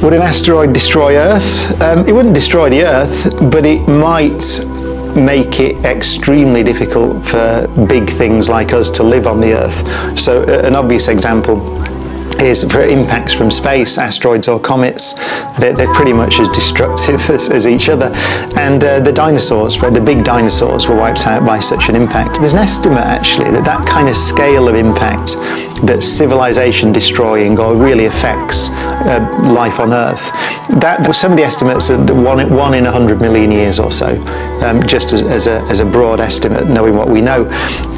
Would an asteroid destroy Earth? It wouldn't destroy the Earth, but it might make it extremely difficult for big things like us to live on the Earth. So an obvious example is for impacts from space, asteroids or comets. They're pretty much as destructive as each other. And the dinosaurs, the big dinosaurs, were wiped out by such an impact. There's an estimate actually that kind of scale of impact that civilization destroying or really affects life on Earth, that was some of the estimates are one in 100 million years or so, just as a broad estimate, knowing what we know.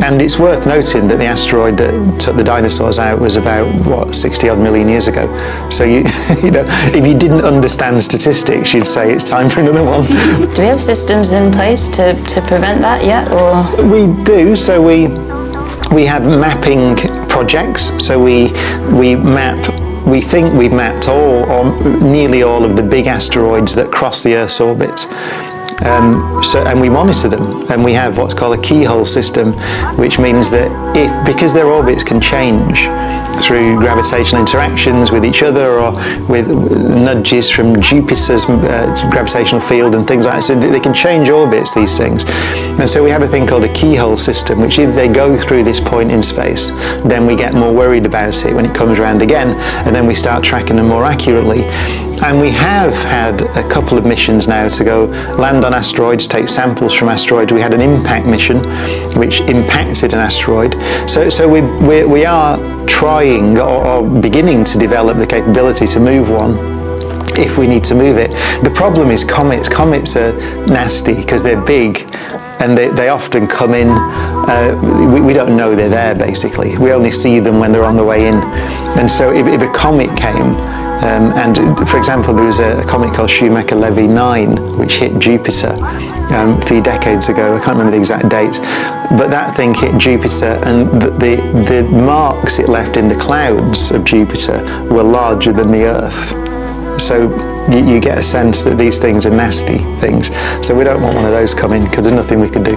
And it's worth noting that the asteroid that took the dinosaurs out was about, 60 odd million years ago. So you know, if you didn't understand statistics, you'd say it's time for another one. Do we have systems in place to prevent that yet, or? We do. So we have mapping projects. So we think we've mapped all or nearly all of the big asteroids that cross the Earth's orbit. And we monitor them, and we have what's called a keyhole system, which means that because their orbits can change through gravitational interactions with each other or with nudges from Jupiter's gravitational field and things like that, so they can change orbits, these things. And so we have a thing called a keyhole system, which if they go through this point in space, then we get more worried about it when it comes around again, and then we start tracking them more accurately. And we have had a couple of missions now to go land on asteroids, take samples from asteroids. We had an impact mission which impacted an asteroid. So we are trying or beginning to develop the capability to move one if we need to move it. The problem is comets. Comets are nasty because they're big, and they often come in. We don't know they're there, basically. We only see them when they're on the way in. And so if a comet came, and for example, there was a comet called Schumacher-Levy 9, which hit Jupiter a few decades ago. I can't remember the exact date, but that thing hit Jupiter, and the marks it left in the clouds of Jupiter were larger than the Earth. So you get a sense that these things are nasty things. So we don't want one of those coming, because there's nothing we could do.